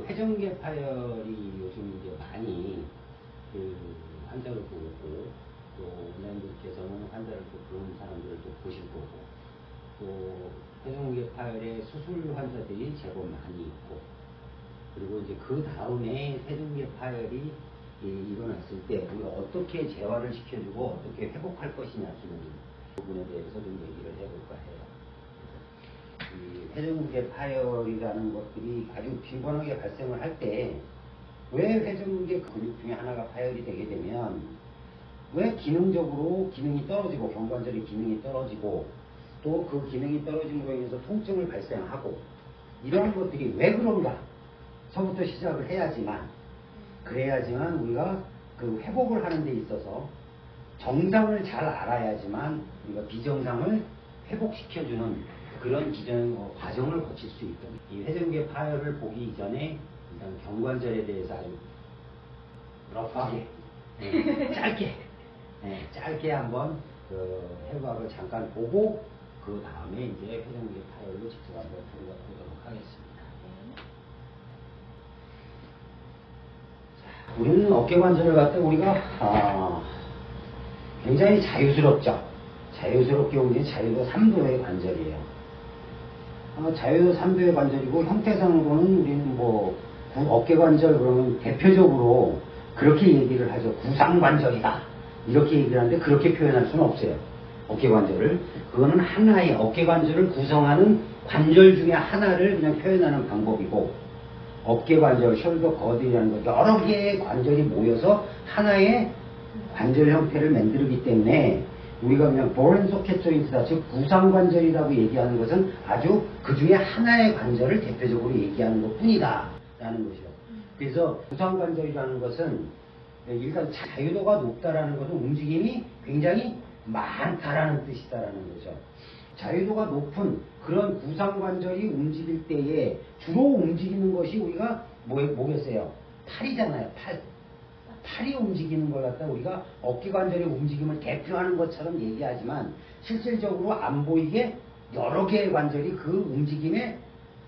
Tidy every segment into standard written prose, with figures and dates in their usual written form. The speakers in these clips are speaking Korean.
회전근개 파열이 요즘 이제 많이 환자를 보고 또 원장님들께서는 환자를 또 그런 사람들을 또 보실 거고 또 회전근개 파열의 수술 환자들이 제법 많이 있고 그리고 이제 그 다음에 회전근개 파열이 일어났을 때 우리가 어떻게 재활을 시켜주고 어떻게 회복할 것이냐 하는 부분에 대해서 좀 얘기를 해볼까 해요. 이 회전근개 파열이라는 것들이 아주 빈번하게 발생을 할 때 왜 회전근개 근육 중에 하나가 파열이 되게 되면 왜 기능적으로 기능이 떨어지고 경관절의 기능이 떨어지고 또 그 기능이 떨어짐으로 인해서 통증을 발생하고 이러한 것들이 왜 그런가 서부터 시작을 해야지만 그래야지만 우리가 그 회복을 하는 데 있어서 정상을 잘 알아야지만 우리가 비정상을 회복시켜주는 그런 과정을 거칠 수 있거든요. 이 회전근개 파열을 보기 이전에 일단 경관절에 대해서 아주 러프하게 짧게 한번 그 해부학을 잠깐 보고 그 다음에 이제 회전근개 파열로 직접 한번 보도록 하겠습니다. 자, 우리는 어깨관절을 갖다 우리가 굉장히 자유스럽죠. 자유스럽게 오는 자유도 3도의 관절이에요. 자유도 3도의 관절이고 형태상으로는 우리는 뭐 어깨관절 그러면 대표적으로 그렇게 얘기를 하죠. 구상관절이다 이렇게 얘기를 하는데 그렇게 표현할 수는 없어요. 어깨관절을 그거는 하나의 어깨관절을 구성하는 관절 중에 하나를 그냥 표현하는 방법이고 어깨관절, 숄더 거드라는 거 여러 개의 관절이 모여서 하나의 관절 형태를 만들기 때문에 우리가 그냥 볼앤 소켓 조인트다, 즉 구상관절이라고 얘기하는 것은 아주 그 중에 하나의 관절을 대표적으로 얘기하는 것 뿐이다 라는 것이요. 그래서 구상관절이라는 것은 일단 자유도가 높다라는 것은 움직임이 굉장히 많다라는 뜻이다라는 거죠. 자유도가 높은 그런 구상관절이 움직일 때에 주로 움직이는 것이 우리가 뭐겠어요? 팔이잖아요. 팔이 움직이는 걸 갖다 우리가 어깨관절의 움직임을 대표하는 것처럼 얘기하지만 실질적으로 안 보이게 여러 개의 관절이 그 움직임의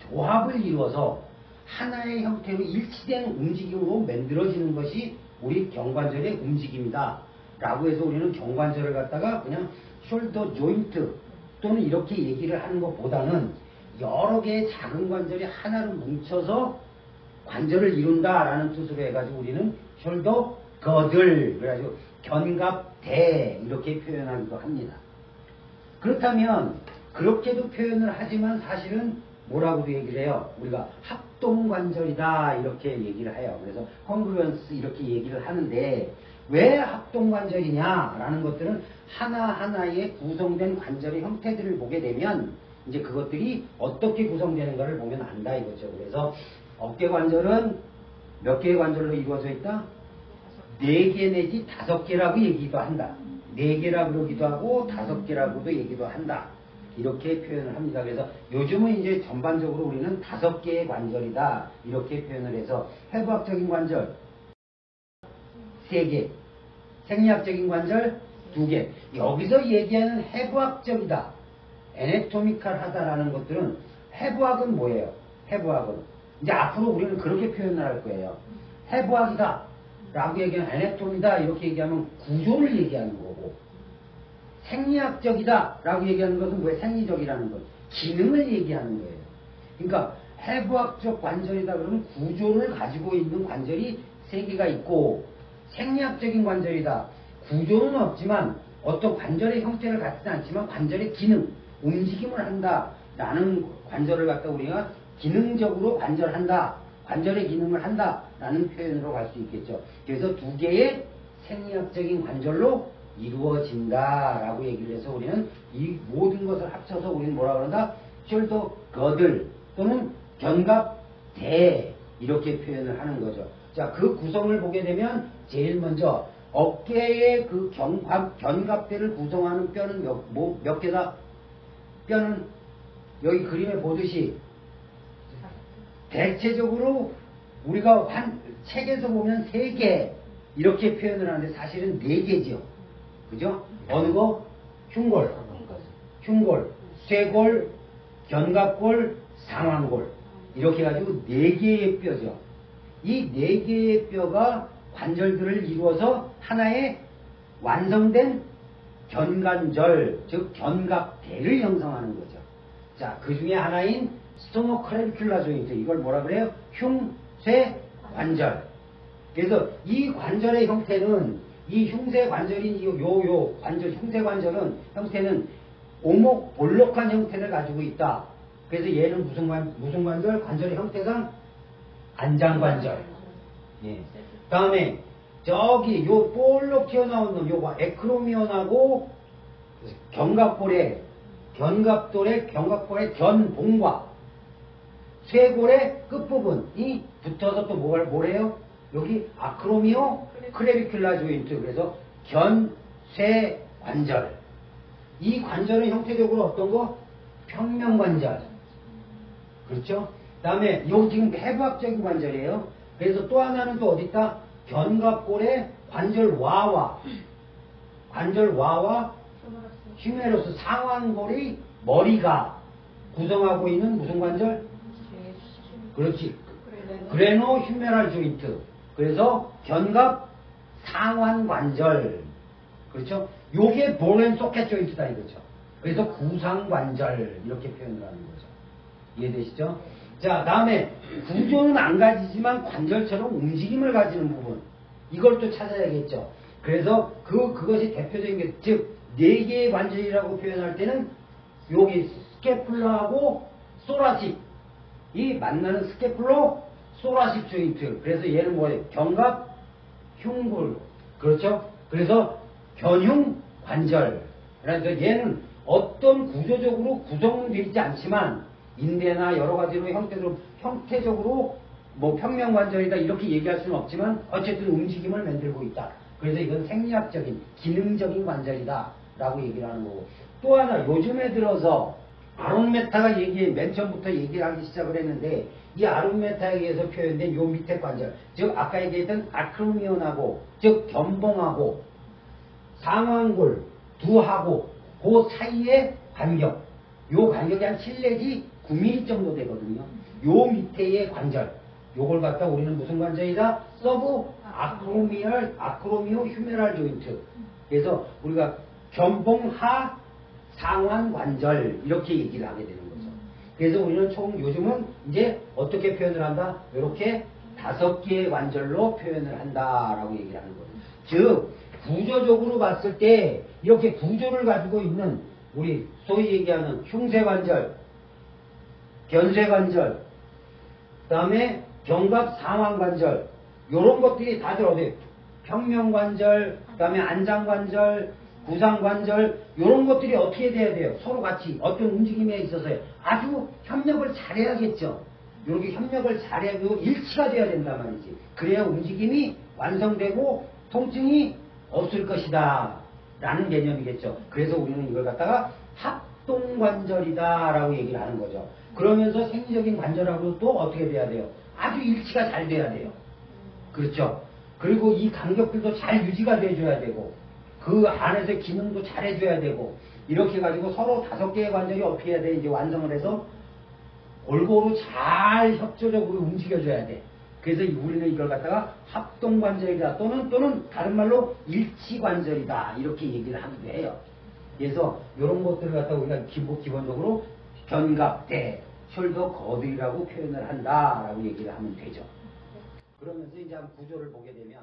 조합을 이루어서 하나의 형태로 일치된 움직임으로 만들어지는 것이 우리 경관절의 움직임이다 라고 해서 우리는 경관절을 갖다가 그냥 숄더 조인트 또는 이렇게 얘기를 하는 것보다는 여러 개의 작은 관절이 하나로 뭉쳐서 관절을 이룬다라는 뜻으로 해가지고 우리는 숄더 거들 그래가지고 견갑대 이렇게 표현하기도 합니다. 그렇다면 그렇게도 표현을 하지만 사실은 뭐라고도 얘기를 해요. 우리가 합동관절이다 이렇게 얘기를 해요. 그래서 컨그루언스 이렇게 얘기를 하는데 왜 합동관절이냐라는 것들은 하나하나의 구성된 관절의 형태들을 보게 되면 이제 그것들이 어떻게 구성되는가를 보면 안다 이거죠. 그래서 어깨관절은 몇 개의 관절로 이루어져 있다? 4개 내지 5개라고 얘기도 한다. 4개라 그러기도 하고 5개라고도 얘기도 한다. 이렇게 표현을 합니다. 그래서 요즘은 이제 전반적으로 우리는 5개의 관절이다. 이렇게 표현을 해서 해부학적인 관절 3개, 생리학적인 관절 2개. 여기서 얘기하는 해부학적이다. 애네토미칼하다라는 것들은 해부학은 뭐예요? 해부학은 이제 앞으로 우리는 그렇게 표현을 할 거예요. 해부학이다 라고 얘기하면 애네토미다 이렇게 얘기하면 구조를 얘기하는 거고 생리학적이다 라고 얘기하는 것은 왜 생리적이라는 것 기능을 얘기하는 거예요. 그러니까 해부학적 관절이다 그러면 구조를 가지고 있는 관절이 3개가 있고 생리학적인 관절이다 구조는 없지만 어떤 관절의 형태를 갖지는 않지만 관절의 기능 움직임을 한다 라는 관절을 갖다 우리가 기능적으로 관절한다 관절의 기능을 한다 라는 표현으로 갈 수 있겠죠. 그래서 2개의 생리학적인 관절로 이루어진다 라고 얘기를 해서 우리는 이 모든 것을 합쳐서 우리는 뭐라 그런다? 숄더 거들 또는 견갑대 이렇게 표현을 하는 거죠. 자, 그 구성을 보게 되면 제일 먼저 어깨의 그 견갑대를 구성하는 뼈는 몇 개다? 뼈는 여기 그림에 보듯이 대체적으로 우리가 책에서 보면 3개 이렇게 표현을 하는데 사실은 4개죠. 그죠? 어느 거? 흉골, 쇄골, 견갑골, 상완골 이렇게 해가지고 4개의 뼈죠. 이 4개의 뼈가 관절들을 이루어서 하나의 완성된 견관절, 즉 견갑대를 형성하는 거죠. 자, 그 중에 하나인 스토노클레비큘라 조인트, 이걸 뭐라 그래요? 흉쇄관절. 그래서 이 관절의 형태는, 이 흉쇄관절인 요 관절, 흉쇄관절은 형태는 오목볼록한 형태를 가지고 있다. 그래서 얘는 무슨 관절? 관절의 형태상 안장관절. 예. 다음에 저기 요 볼록 튀어나오는 요거 에크로미온하고 견갑골의 견봉과 쇄골의 끝부분이 붙어서 또 뭐래요? 여기 아크로미오 크레비큘라 조인트. 그래서 견쇄관절. 이 관절은 형태적으로 어떤 거? 평면관절. 그렇죠? 그 다음에 여기 지금 해부학적인 관절이에요. 그래서 또 하나는 또 어디 있다? 견갑골의 관절와와 휴메러스 상완골이 머리가 구성하고 있는 무슨 관절? 그렇지. 그레노 휴메랄 조인트. 그래서 견갑 상완관절. 그렇죠? 요게 볼앤 소켓 조인트다 이거죠. 그래서 구상관절 이렇게 표현을 하는 거죠. 이해되시죠? 자, 다음에 구조는 안 가지지만 관절처럼 움직임을 가지는 부분, 이걸 또 찾아야겠죠. 그래서 그것이 대표적인 게, 즉 4개의 관절이라고 표현할 때는 여기 스케플라하고 소라식, 이 만나는 스케플로 소라식 조인트. 그래서 얘는 뭐예요? 견갑 흉골. 그렇죠? 그래서 견흉 관절. 그래서 얘는 어떤 구조적으로 구성되어 있지 않지만 인대나 여러 가지로 형태적으로 뭐 평면관절이다 이렇게 얘기할 수는 없지만 어쨌든 움직임을 만들고 있다. 그래서 이건 생리학적인 기능적인 관절이다 라고 얘기를 하는 거고, 또 하나 요즘에 들어서 아론메타가 맨 처음부터 얘기를 하기 시작을 했는데, 이 아론메타에 의해서 표현된 요 밑에 관절, 즉 아까 얘기했던 아크로미온하고 즉 견봉하고 상완골 두하고 그 사이의 간격, 요 간격이 한 7 내지 9mm 정도 되거든요. 요 밑에의 관절, 요걸 갖다 우리는 무슨 관절이다? 서브 아크로미오 휴메랄 조인트. 그래서 우리가 견봉하 상완관절 이렇게 얘기를 하게 되는 거죠. 그래서 우리는 요즘은 이제 어떻게 표현을 한다? 이렇게 5개의 관절로 표현을 한다라고 얘기를 하는 거예요. 즉 구조적으로 봤을 때 이렇게 구조를 가지고 있는 우리 소위 얘기하는 흉쇄관절, 견쇄관절, 그 다음에 견갑 상완관절, 요런 것들이 다들 어디 평면관절, 그 다음에 안장관절, 구상관절, 요런 것들이 어떻게 돼야 돼요? 서로 같이 어떤 움직임에 있어서요. 아주 협력을 잘해야겠죠. 이렇게 협력을 잘해도 일치가 돼야 된단 말이지. 그래야 움직임이 완성되고 통증이 없을 것이다 라는 개념이겠죠. 그래서 우리는 이걸 갖다가 합동관절이다 라고 얘기를 하는 거죠. 그러면서 생리적인 관절하고 또 어떻게 돼야 돼요? 아주 일치가 잘 돼야 돼요. 그렇죠. 그리고 이 간격들도 잘 유지가 돼줘야 되고 그 안에서 기능도 잘 해줘야 되고, 이렇게 해가지고 서로 5개의 관절이 어떻게 해야 돼? 이제 완성을 해서 골고루 잘 협조적으로 움직여줘야 돼. 그래서 우리는 이걸 갖다가 합동관절이다 또는 다른 말로 일치관절이다 이렇게 얘기를 하기도 해요. 그래서 이런 것들을 갖다가 우리가 기본적으로 견갑대, 숄더 거드이라고 표현을 한다라고 얘기를 하면 되죠. 그러면서 이제 한번 구조를 보게 되면